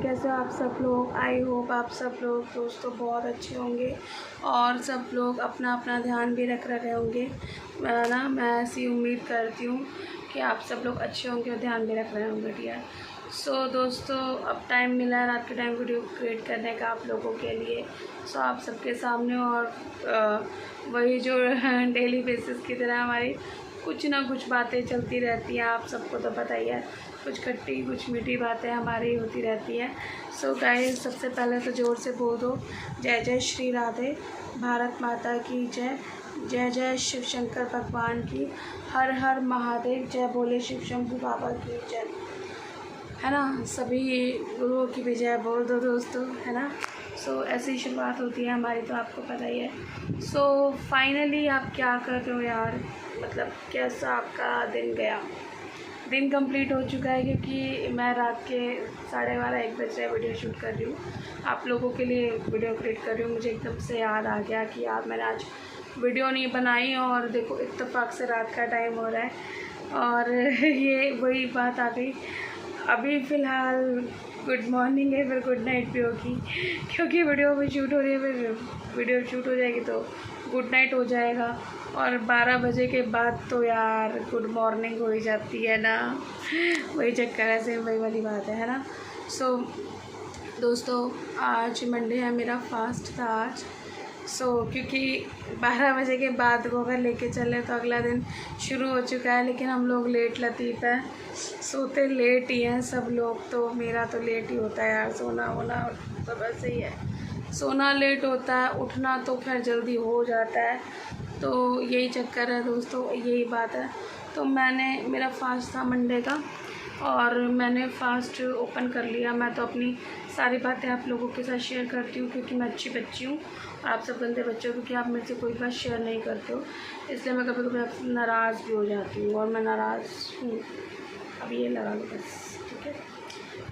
कैसे हो आप सब लोग। आई होप आप सब लोग दोस्तों बहुत अच्छे होंगे और सब लोग अपना अपना ध्यान भी रख रहे होंगे मैं ऐसी उम्मीद करती हूँ कि आप सब लोग अच्छे होंगे और ध्यान भी रख रहे होंगे डियर। सो दोस्तों अब टाइम मिला है रात के टाइम वीडियो क्रिएट करने का आप लोगों के लिए। सो आप सबके सामने और वही जो डेली बेसिस की तरह हमारी कुछ ना कुछ बातें चलती रहती हैं। आप सबको तो पता ही है, कुछ खट्टी कुछ मीठी बातें हमारी होती रहती हैं। सो गाइस सबसे पहले तो ज़ोर से बोल दो जय जय श्री राधे, भारत माता की जय, जय जय शिव शंकर भगवान की, हर हर महादेव, जय बोले शिव शंभू बाबा की जय, है ना। सभी गुरुओं की भी जय बोल दो दोस्तों, है ना। सो ऐसी शुरुआत होती है हमारी, तो आपको पता ही है। सो फाइनली आप क्या कर रहे हो यार, मतलब कैसा आपका दिन गया। दिन कंप्लीट हो चुका है क्योंकि मैं रात के 12:30-1 बजे वीडियो शूट कर रही हूँ, आप लोगों के लिए वीडियो क्रिएट कर रही हूँ। मुझे एकदम से याद आ गया कि यार मैंने आज वीडियो नहीं बनाई और देखो इत्तेफाक से रात का टाइम हो रहा है और ये वही बात आ गई। अभी फ़िलहाल गुड मॉर्निंग है, फिर गुड नाइट भी होगी क्योंकि वीडियो भी शूट हो रही है, फिर वीडियो शूट हो जाएगी तो गुड नाइट हो जाएगा और 12 बजे के बाद तो यार गुड मॉर्निंग हो ही जाती है ना। वही चक्कर है, सेम वही वाली बात है ना। सो दोस्तों आज मंडे है, मेरा फास्ट था आज। क्योंकि 12 बजे के बाद वो अगर लेके चले तो अगला दिन शुरू हो चुका है, लेकिन हम लोग लेट लतीफ़ है, सोते लेट ही हैं सब लोग। तो मेरा तो लेट ही होता है यार, सोना वोना तो वैसे ही है, सोना लेट होता है, उठना तो खैर जल्दी हो जाता है। तो यही चक्कर है दोस्तों, यही बात है। तो मेरा फास्ट था मंडे का और मैंने फास्ट ओपन कर लिया। मैं तो अपनी सारी बातें आप लोगों के साथ शेयर करती हूँ क्योंकि मैं अच्छी बच्ची हूँ और आप सब गंदे बच्चे हो क्योंकि आप मेरे से कोई बात शेयर नहीं करते हो, इसलिए मैं कभी कभी आपसे नाराज़ भी हो जाती हूँ और मैं नाराज़ हूँ। अब ये लगा लो बस, ठीक है।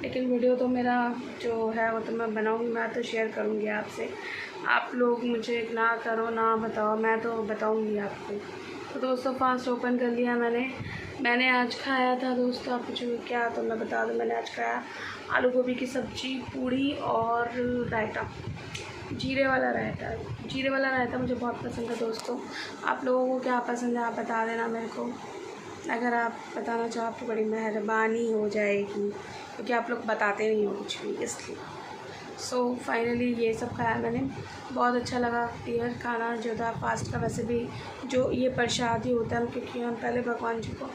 लेकिन वीडियो तो मेरा जो है वो तो मैं बनाऊँगी, मैं तो शेयर करूँगी आपसे। आप लोग मुझे ना करो ना बताओ, मैं तो बताऊँगी आपको। तो दोस्तों फास्ट ओपन कर लिया मैंने आज खाया था दोस्तों, आप पूछोगे क्या, तो मैं बता दूँ मैंने आज खाया आलू गोभी की सब्ज़ी, पूड़ी और रायता, जीरे वाला रायता मुझे बहुत पसंद है दोस्तों। आप लोगों को क्या पसंद है आप बता देना मेरे को, अगर आप बताना चाहो तो बड़ी मेहरबानी हो जाएगी क्योंकि आप लोग बताते नहीं हो कुछ भी, इसलिए। फाइनली ये सब खाया मैंने, बहुत अच्छा लगा डियर खाना जो था फास्ट का। वैसे भी जो ये प्रसाद ही होता है क्योंकि हम पहले भगवान जी को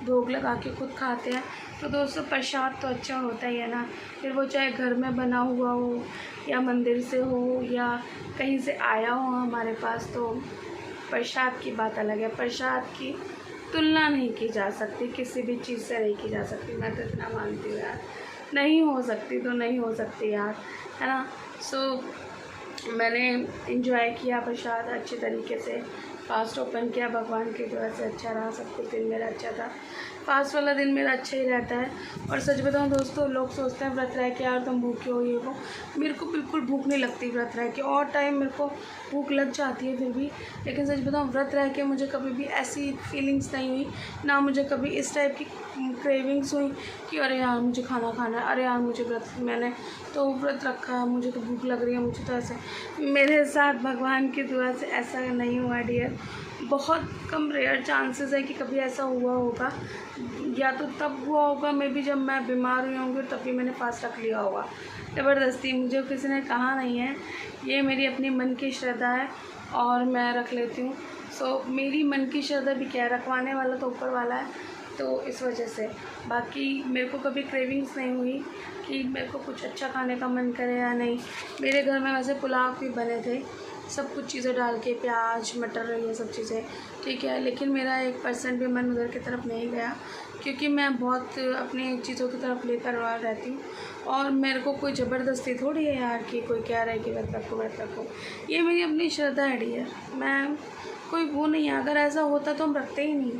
भोग लगा के खुद खाते हैं, तो दोस्तों प्रसाद तो अच्छा होता ही है ना, फिर वो चाहे घर में बना हुआ हो या मंदिर से हो या कहीं से आया हो हमारे पास, तो प्रसाद की बात अलग है। प्रसाद की तुलना नहीं की जा सकती, किसी भी चीज़ से नहीं की जा सकती, मैं तो इतना मानती हूँ यार। नहीं हो सकती तो नहीं हो सकती यार, है ना। मैंने इंजॉय किया प्रसाद अच्छे तरीके से, फास्ट ओपन किया, भगवान की दुआ से अच्छा रहा, सब कुछ दिन मेरा अच्छा था। फास्ट वाला दिन मेरा अच्छा ही रहता है। और सच बताऊं दोस्तों, लोग सोचते हैं व्रत रह के यार तुम भूखे हो ये वो, मेरे को बिल्कुल भूख नहीं लगती व्रत रह के, और टाइम मेरे को भूख लग जाती है फिर भी, लेकिन सच बताऊं व्रत रह के मुझे कभी भी ऐसी फीलिंग्स नहीं हुई, ना मुझे कभी इस टाइप की क्रेविंग्स हुई कि अरे यार मुझे खाना खाना है, अरे यार मुझे मैंने तो व्रत रखा है, मुझे तो भूख लग रही है, मुझे तो ऐसे। मेरे साथ भगवान की दुआ से ऐसा नहीं हुआ डियर। बहुत कम रेयर चांसेस है कि कभी ऐसा हुआ होगा, या तो तब हुआ होगा मे बी जब मैं बीमार हुई होंगी तभी मैंने फास्ट रख लिया होगा ज़बरदस्ती, मुझे किसी ने कहा नहीं है, ये मेरी अपनी मन की श्रद्धा है और मैं रख लेती हूँ। मेरी मन की श्रद्धा भी क्या है, रखवाने वाला तो ऊपर वाला है, तो इस वजह से। बाकी मेरे को कभी क्रेविंग्स नहीं हुई कि मेरे को कुछ अच्छा खाने का मन करे या नहीं। मेरे घर में वैसे पुलाव भी बने थे, सब कुछ चीज़ें डाल के, प्याज मटर ये सब चीज़ें, ठीक है, लेकिन मेरा 1% भी मन उधर की तरफ नहीं गया क्योंकि मैं बहुत अपनी चीज़ों की तरफ लेकर रहती हूँ और मेरे को कोई ज़बरदस्ती थोड़ी है यार कि कोई कह रहा है कि व्रत रखो, ये मेरी अपनी श्रद्धा है डियर। मैं कोई वो नहीं है, अगर ऐसा होता तो हम रखते ही नहीं,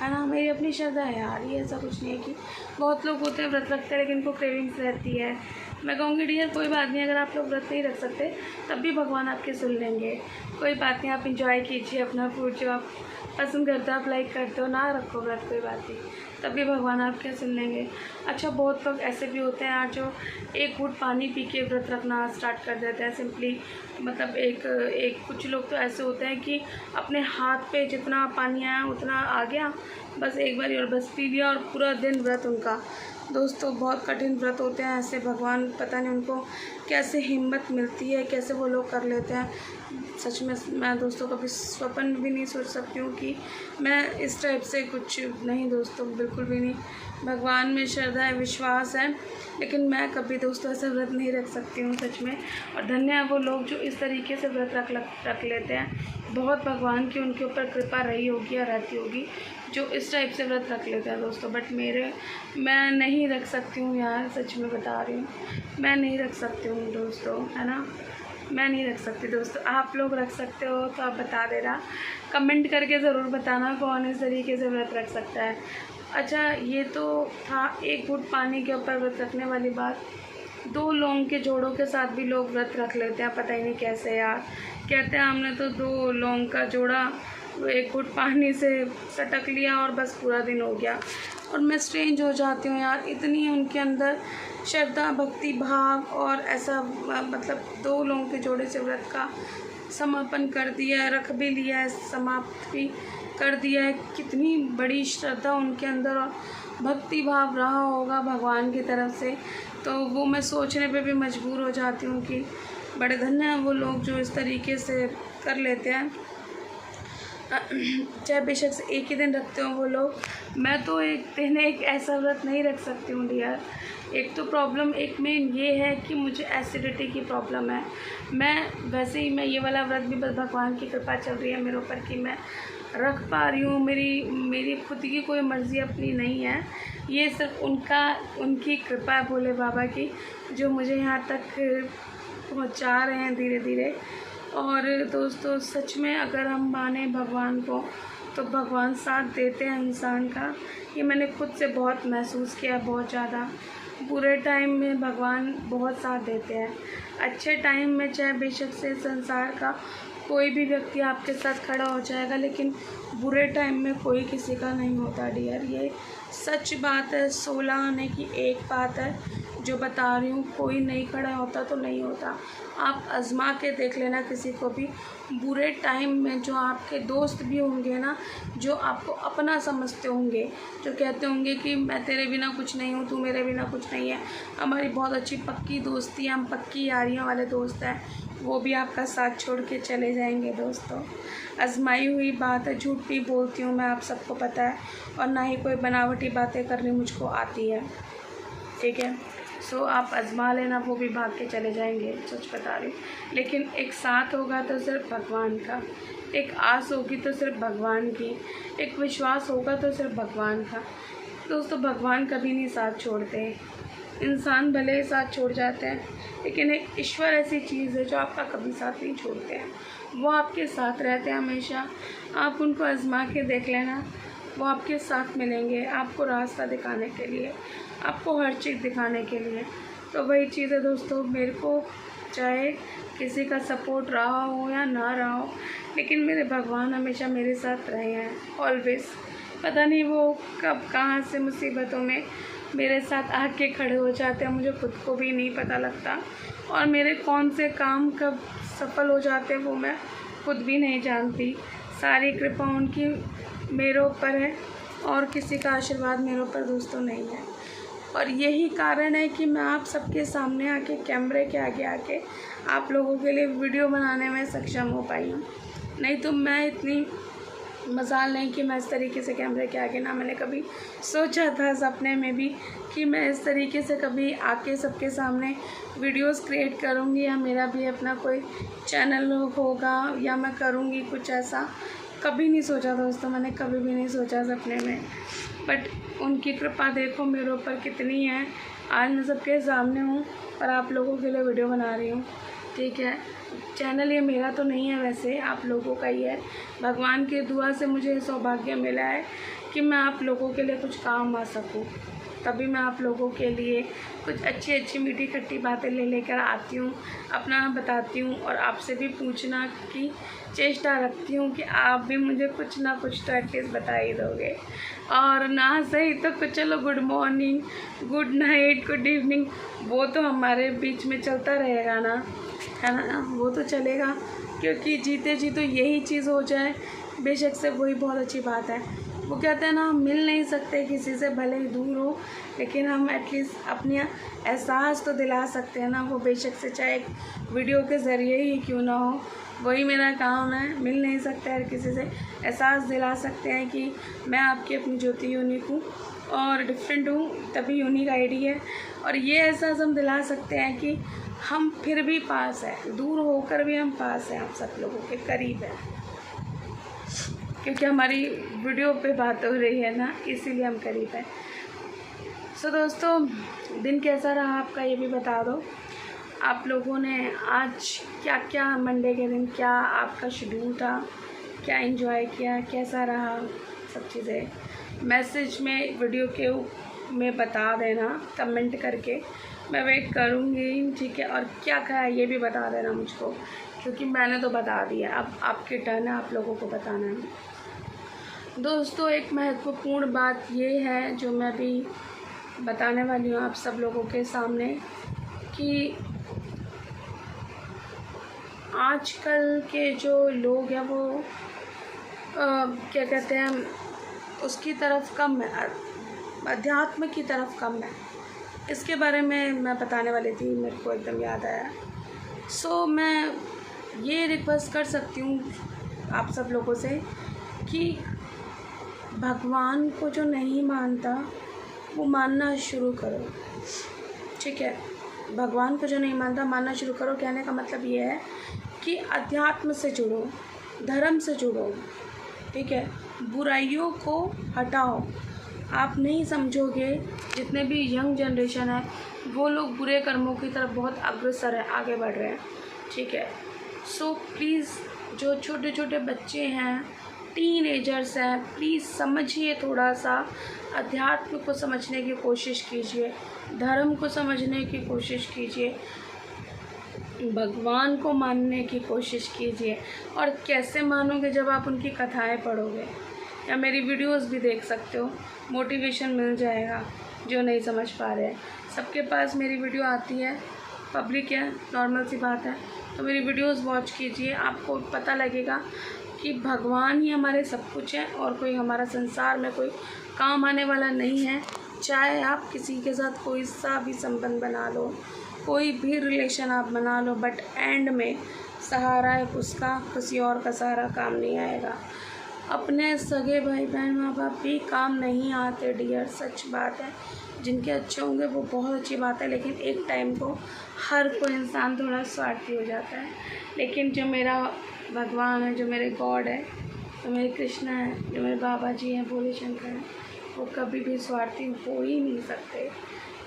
है ना, मेरी अपनी श्रद्धा है यार। ये ऐसा कुछ नहीं है कि बहुत लोग होते हैं व्रत रखते हैं लेकिन उनको क्रेविंग्स रहती है। मैं कहूँगी डियर कोई बात नहीं, अगर आप लोग व्रत नहीं रख सकते तब भी भगवान आपके सुन लेंगे, कोई बात नहीं, आप इंजॉय कीजिए अपना फूड, जो आप पसंद करते हो आप लाइक करते हो, ना रखो व्रत कोई बात नहीं, तभी भगवान आपके सुन लेंगे। अच्छा, बहुत लोग ऐसे भी होते हैं यार जो एक घूंट पानी पी के व्रत रखना स्टार्ट कर देते हैं सिंपली। मतलब एक कुछ लोग तो ऐसे होते हैं कि अपने हाथ पे जितना पानी आया उतना आ गया, बस एक बार और बस पी लिया और पूरा दिन व्रत उनका। दोस्तों बहुत कठिन व्रत होते हैं ऐसे, भगवान पता नहीं उनको कैसे हिम्मत मिलती है, कैसे वो लोग कर लेते हैं। सच में मैं दोस्तों कभी स्वप्न भी नहीं सोच सकती हूँ कि मैं इस टाइप से कुछ नहीं दोस्तों, बिल्कुल भी नहीं। भगवान में श्रद्धा है, विश्वास है, लेकिन मैं कभी दोस्तों ऐसा व्रत नहीं रख सकती हूँ सच में। और धन्य है वो लोग जो इस तरीके से व्रत रख लेते हैं। बहुत भगवान की उनके ऊपर कृपा रही होगी या रहती होगी जो इस टाइप से व्रत रख लेते हैं दोस्तों। बट मैं नहीं रख सकती हूँ यार, सच में बता रही हूँ, मैं नहीं रख सकती हूँ दोस्तों, है ना। मैं नहीं रख सकती दोस्तों। आप लोग रख सकते हो तो आप बता देना, कमेंट करके ज़रूर बताना कौन इस तरीके से व्रत रख सकता है। अच्छा, ये तो था एक घूंट पानी के ऊपर व्रत रखने वाली बात। 2 लौंग के जोड़ों के साथ भी लोग व्रत रख लेते हैं, पता ही नहीं कैसे यार। कहते हैं हमने तो 2 लौंग का जोड़ा 1 घूंट पानी से सटक लिया और बस पूरा दिन हो गया। और मैं स्ट्रेंज हो जाती हूँ यार, इतनी उनके अंदर श्रद्धा, भक्ति भाव, और ऐसा मतलब 2 लोगों के जोड़े से व्रत का समापन कर दिया है, रख भी लिया है, समाप्त भी कर दिया है। कितनी बड़ी श्रद्धा उनके अंदर और भक्ति भाव रहा होगा भगवान की तरफ से, तो वो मैं सोचने पे भी मजबूर हो जाती हूँ कि बड़े धन्य हैं वो लोग जो इस तरीके से कर लेते हैं। चाहे बेशक से एक ही दिन रखते हो वो लोग, मैं तो एक दिन एक ऐसा व्रत नहीं रख सकती हूँ डियर। एक तो प्रॉब्लम एक मेन ये है कि मुझे एसिडिटी की प्रॉब्लम है। मैं वैसे ही मैं ये वाला व्रत भी बस भगवान की कृपा चल रही है मेरे ऊपर कि मैं रख पा रही हूँ। मेरी खुद की कोई मर्ज़ी अपनी नहीं है, ये सिर्फ उनकी कृपा है भोले बाबा की, जो मुझे यहाँ तक पहुँचा रहे हैं धीरे धीरे। और दोस्तों सच में अगर हम माने भगवान को तो भगवान साथ देते हैं इंसान का। ये मैंने खुद से बहुत महसूस किया, बहुत ज़्यादा। बुरे टाइम में भगवान बहुत साथ देते हैं, अच्छे टाइम में चाहे बेशक से संसार का कोई भी व्यक्ति आपके साथ खड़ा हो जाएगा, लेकिन बुरे टाइम में कोई किसी का नहीं होता डियर। ये सच बात है, 16 आने की एक बात है जो बता रही हूँ। कोई नहीं खड़ा होता तो नहीं होता। आप आजमा के देख लेना किसी को भी। बुरे टाइम में जो आपके दोस्त भी होंगे ना, जो आपको अपना समझते होंगे, जो कहते होंगे कि मैं तेरे बिना कुछ नहीं हूँ, तू मेरे बिना कुछ नहीं है, हमारी बहुत अच्छी पक्की दोस्ती है, हम पक्की यारियों वाले दोस्त हैं, वो भी आपका साथ छोड़ के चले जाएंगे दोस्तों। आजमाई हुई बात है, झूठ भी बोलती हूँ मैं, आप सबको पता है, और ना ही कोई बनावटी बातें करनी मुझको आती है, ठीक है। सो आप आजमा लेना, वो भी भाग के चले जाएंगे, सच बता रही हूँ। लेकिन एक साथ होगा तो सिर्फ भगवान का, एक आस होगी तो सिर्फ भगवान की, एक विश्वास होगा तो सिर्फ भगवान का। दोस्तों भगवान कभी नहीं साथ छोड़ते, इंसान भले ही साथ छोड़ जाते हैं, लेकिन एक ईश्वर ऐसी चीज़ है जो आपका कभी साथ नहीं छोड़ते हैं। वो आपके साथ रहते हैं हमेशा। आप उनको आजमा के देख लेना, वो आपके साथ मिलेंगे, आपको रास्ता दिखाने के लिए, आपको हर चीज़ दिखाने के लिए। तो वही चीज़ है दोस्तों, मेरे को चाहे किसी का सपोर्ट रहा हो या ना रहा हो, लेकिन मेरे भगवान हमेशा मेरे साथ रहे हैं ऑलवेज़। पता नहीं वो कब कहाँ से मुसीबतों में मेरे साथ आके खड़े हो जाते हैं, मुझे खुद को भी नहीं पता लगता। और मेरे कौन से काम कब सफल हो जाते हैं वो मैं खुद भी नहीं जानती। सारी कृपा उनकी मेरे ऊपर है और किसी का आशीर्वाद मेरे ऊपर दोस्तों नहीं है। और यही कारण है कि मैं आप सबके सामने आके, कैमरे के आगे आके आप लोगों के लिए वीडियो बनाने में सक्षम हो पाई हूँ। नहीं तो मैं इतनी मजाल नहीं कि मैं इस तरीके से कैमरे के आगे, ना मैंने कभी सोचा था सपने में भी कि मैं इस तरीके से कभी आके सबके सामने वीडियोस क्रिएट करूँगी, या मेरा भी अपना कोई चैनल होगा, या मैं करूँगी कुछ ऐसा। कभी नहीं सोचा दोस्तों, मैंने कभी भी नहीं सोचा सपने में। बट उनकी कृपा देखो मेरे ऊपर कितनी है। आज मैं सबके सामने हूँ और आप लोगों के लिए वीडियो बना रही हूँ, ठीक है। चैनल ये मेरा तो नहीं है, वैसे आप लोगों का ही है। भगवान की दुआ से मुझे सौभाग्य मिला है कि मैं आप लोगों के लिए कुछ काम आ सकूँ, तभी मैं आप लोगों के लिए कुछ अच्छी अच्छी मीठी खट्टी बातें लेकर आती हूँ, अपना बताती हूँ और आपसे भी पूछना की चेष्टा रखती हूँ कि आप भी मुझे कुछ ना कुछ तो एटलीस्ट बता ही दोगे। और ना सही तो कुछ चलो good morning, good night, good evening वो तो हमारे बीच में चलता रहेगा ना, है ना, वो तो चलेगा, क्योंकि जीते जी तो यही चीज़ हो जाए बेशक से वही बहुत अच्छी बात है। वो कहते हैं ना, हम मिल नहीं सकते किसी से भले ही दूर हो, लेकिन हम एटलीस्ट अपनी एहसास तो दिला सकते हैं ना, वो बेशक से चाहे एक वीडियो के ज़रिए ही क्यों ना हो। वही मेरा काम है, मिल नहीं सकते हर किसी से, एहसास दिला सकते हैं कि मैं आपकी अपनी ज्योति यूनिक हूँ और डिफरेंट हूँ, तभी यूनिक आईडी है। और ये एहसास हम दिला सकते हैं कि हम फिर भी पास हैं, दूर होकर भी हम पास हैं, आप सब लोगों के करीब हैं, क्योंकि हमारी वीडियो पे बात हो रही है ना, इसीलिए हम करीब हैं। सो दोस्तों, दिन कैसा रहा आपका ये भी बता दो। आप लोगों ने आज क्या क्या, मंडे के दिन क्या आपका शेड्यूल था, क्या एंजॉय किया, कैसा रहा, सब चीज़ें मैसेज में वीडियो के में बता देना कमेंट करके, मैं वेट करूँगी, ठीक है। और क्या खाया ये भी बता देना मुझको, क्योंकि मैंने तो बता दिया, अब आपकी टर्न है आप लोगों को बताना है। दोस्तों, एक महत्वपूर्ण बात ये है जो मैं भी बताने वाली हूँ आप सब लोगों के सामने कि आजकल के जो लोग हैं वो क्या कहते हैं, उसकी तरफ कम है, अध्यात्म की तरफ कम है। इसके बारे में मैं बताने वाली थी, मेरे को एकदम याद आया। सो मैं ये रिक्वेस्ट कर सकती हूँ आप सब लोगों से कि भगवान को जो नहीं मानता वो मानना शुरू करो, ठीक है। भगवान को जो नहीं मानता मानना शुरू करो। कहने का मतलब ये है कि अध्यात्म से जुड़ो, धर्म से जुड़ो, ठीक है। बुराइयों को हटाओ। आप नहीं समझोगे, जितने भी यंग जनरेशन है वो लोग बुरे कर्मों की तरफ बहुत अग्रसर है, आगे बढ़ रहे हैं, ठीक है। सो प्लीज़ जो छोटे छोटे बच्चे हैं, टीनेजर्स हैं, प्लीज़ समझिए, थोड़ा सा अध्यात्म को समझने की कोशिश कीजिए, धर्म को समझने की कोशिश कीजिए, भगवान को मानने की कोशिश कीजिए। और कैसे मानोगे, जब आप उनकी कथाएं पढ़ोगे या मेरी वीडियोस भी देख सकते हो, मोटिवेशन मिल जाएगा। जो नहीं समझ पा रहे हैं, सबके पास मेरी वीडियो आती है, पब्लिक है, नॉर्मल सी बात है, तो मेरी वीडियोस वॉच कीजिए, आपको पता लगेगा कि भगवान ही हमारे सब कुछ है और कोई हमारा संसार में कोई काम आने वाला नहीं है। चाहे आप किसी के साथ कोई सा भी संबंध बना लो, कोई भी रिलेशन आप बना लो, बट एंड में सहारा है उसका, किसी और का सहारा काम नहीं आएगा। अपने सगे भाई बहन माँ बाप भी काम नहीं आते डियर, सच बात है। जिनके अच्छे होंगे वो बहुत अच्छी बात है, लेकिन एक टाइम को हर कोई इंसान थोड़ा स्वार्थी हो जाता है। लेकिन जो मेरा भगवान है, जो मेरे गॉड है, जो मेरे कृष्णा है, जो मेरे बाबा जी हैं, भोले शंकर हैं, वो कभी भी स्वार्थी हो ही नहीं सकते।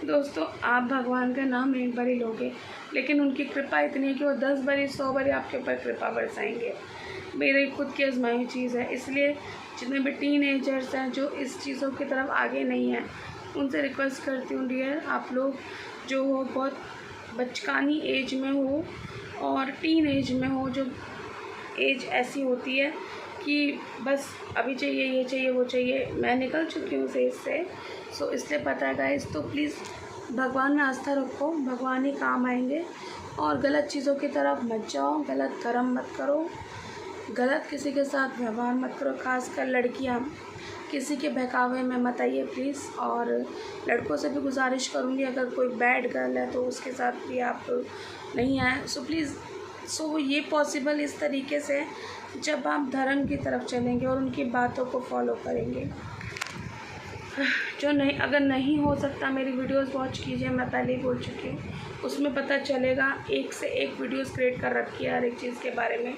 दोस्तों, आप भगवान का नाम एक बार ही लोगे, लेकिन उनकी कृपा इतनी है कि वो 10 बारी 100 बारी आपके ऊपर कृपा बरसाएंगे। मेरी खुद की आजमाई चीज़ है, इसलिए जितने भी टीनेजर्स हैं जो इस चीज़ों की तरफ आगे नहीं हैं, उनसे रिक्वेस्ट करती हूँ डियर, आप लोग जो हो बहुत बचकानी एज में हो और टीन एज में हो, जो एज ऐसी होती है कि बस अभी चाहिए, ये चाहिए, वो चाहिए। मैं निकल चुकी हूँ से इससे, सो इसलिए पता है गाइस। तो प्लीज़ भगवान में आस्था रखो, भगवान ही काम आएंगे। और गलत चीज़ों की तरफ मत जाओ, गलत कर्म मत करो, गलत किसी के साथ व्यवहार मत करो। खासकर लड़कियाँ किसी के बहकावे में मत आइए प्लीज़। और लड़कों से भी गुजारिश करूँगी, अगर कोई बैड गर्ल है तो उसके साथ भी आप नहीं आए। सो प्लीज़, सो ये पॉसिबल इस तरीके से जब आप धर्म की तरफ चलेंगे और उनकी बातों को फॉलो करेंगे। जो नहीं, अगर नहीं हो सकता, मेरी वीडियोस वॉच कीजिए, मैं पहले ही बोल चुकी हूँ, उसमें पता चलेगा। एक से एक वीडियोस क्रिएट कर रखी है हर एक चीज़ के बारे में,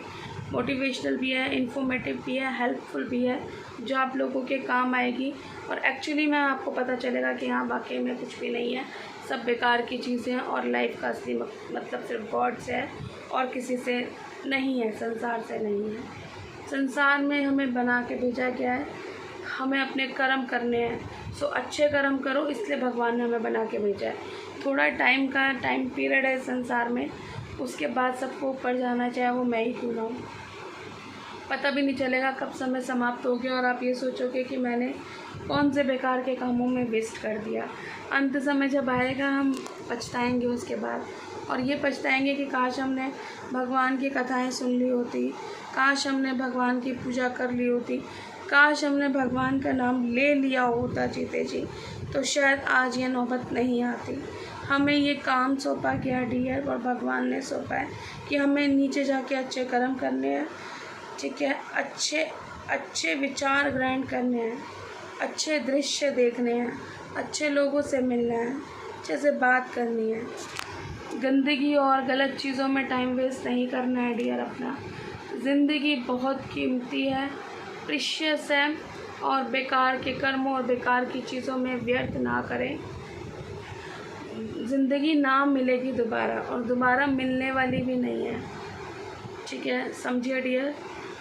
मोटिवेशनल भी है, इन्फॉर्मेटिव भी है, हेल्पफुल भी है, जो आप लोगों के काम आएगी। और एक्चुअली में आपको पता चलेगा कि हाँ, वाकई में कुछ भी नहीं है, सब बेकार की चीज़ें हैं और लाइफ का असली मतलब सिर्फ गॉड से है और किसी से नहीं है, संसार से नहीं है। संसार में हमें बना के भेजा गया है, हमें अपने कर्म करने हैं। सो अच्छे कर्म करो, इसलिए भगवान ने हमें बना के भेजा है। थोड़ा टाइम पीरियड है संसार में, उसके बाद सबको ऊपर जाना, चाहे वो मैं ही क्यों ना हूँ। पता भी नहीं चलेगा कब समय समाप्त हो गया और आप ये सोचोगे कि मैंने कौन से बेकार के कामों में वेस्ट कर दिया। अंत समय जब आएगा हम पछताएंगे उसके बाद, और ये पछताएंगे कि काश हमने भगवान की कथाएं सुन ली होती, काश हमने भगवान की पूजा कर ली होती, काश हमने भगवान का नाम ले लिया होता जीते जी, तो शायद आज ये नौबत नहीं आती। हमें ये काम सौंपा गया डियर, और भगवान ने सौंपा है कि हमें नीचे जाके अच्छे कर्म करने हैं, ठीक है, अच्छे विचार ग्रहण करने हैं, अच्छे दृश्य देखने हैं, अच्छे लोगों से मिलना है, अच्छे से बात करनी है, गंदगी और गलत चीज़ों में टाइम वेस्ट नहीं करना है डियर अपना। ज़िंदगी बहुत कीमती है, प्रीशियस है, और बेकार के कर्मों और बेकार की चीज़ों में व्यर्थ ना करें। ज़िंदगी ना मिलेगी दोबारा, और दोबारा मिलने वाली भी नहीं है, ठीक है, समझिए डियर।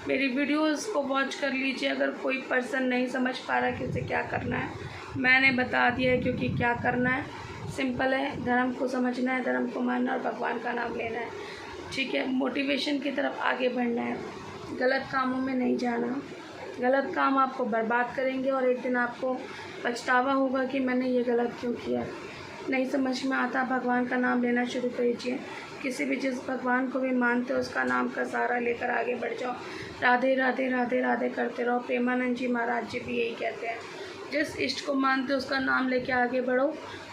मेरी वीडियोस को वॉच कर लीजिए। अगर कोई पर्सन नहीं समझ पा रहा कि उसे क्या करना है, मैंने बता दिया है, क्योंकि क्या करना है सिंपल है, धर्म को समझना है, धर्म को मानना और भगवान का नाम लेना है, ठीक है। मोटिवेशन की तरफ आगे बढ़ना है, गलत कामों में नहीं जाना। गलत काम आपको बर्बाद करेंगे और एक दिन आपको पछतावा होगा कि मैंने ये गलत क्यों किया। नहीं समझ में आता, भगवान का नाम लेना शुरू कीजिए। किसी भी जिस भगवान को भी मानते हो उसका नाम का सहारा लेकर आगे बढ़ जाओ। राधे राधे राधे राधे करते रहो। प्रेमानंद जी महाराज जी भी यही कहते हैं, जिस इष्ट को मानते हो उसका नाम लेके आगे बढ़ो,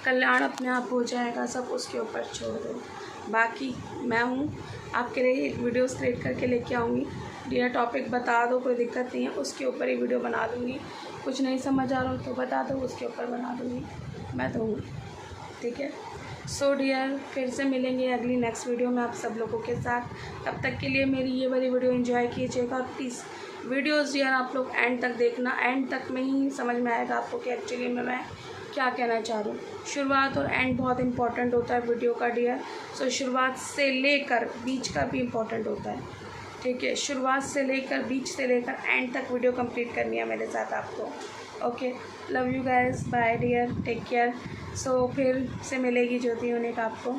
कल्याण अपने आप हो जाएगा, सब उसके ऊपर छोड़ दो। बाकी मैं हूँ आपके लिए वीडियोस क्रिएट करके लेके आऊँगी। डियर टॉपिक बता दो, कोई दिक्कत नहीं है, उसके ऊपर ही वीडियो बना दूँगी। कुछ नहीं समझ आ रहा हो तो बता दो, उसके ऊपर बना दूँगी, मैं तो हूँ, ठीक है। सो डियर, फिर से मिलेंगे अगली नेक्स्ट वीडियो में आप सब लोगों के साथ। तब तक के लिए मेरी ये वाली वीडियो एंजॉय कीजिएगा, और प्लीज़ वीडियोस डियर आप लोग एंड तक देखना। एंड तक में ही समझ में आएगा आपको कि एक्चुअली में मैं क्या कहना चाह रही हूँ। शुरुआत और एंड बहुत इंपॉर्टेंट होता है वीडियो का डियर। सो शुरुआत से लेकर बीच का भी इम्पोर्टेंट होता है, ठीक है। शुरुआत से लेकर, बीच से लेकर एंड तक वीडियो कंप्लीट करनी है मेरे साथ आपको। Okay, love you guys, bye dear, take care. So फिर से मिलेगी ज्योति यूनिक आपको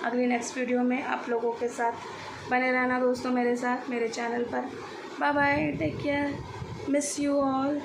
अगली नेक्स्ट वीडियो में। आप लोगों के साथ बने रहना दोस्तों मेरे साथ, मेरे चैनल पर। Bye bye, take care, miss you all.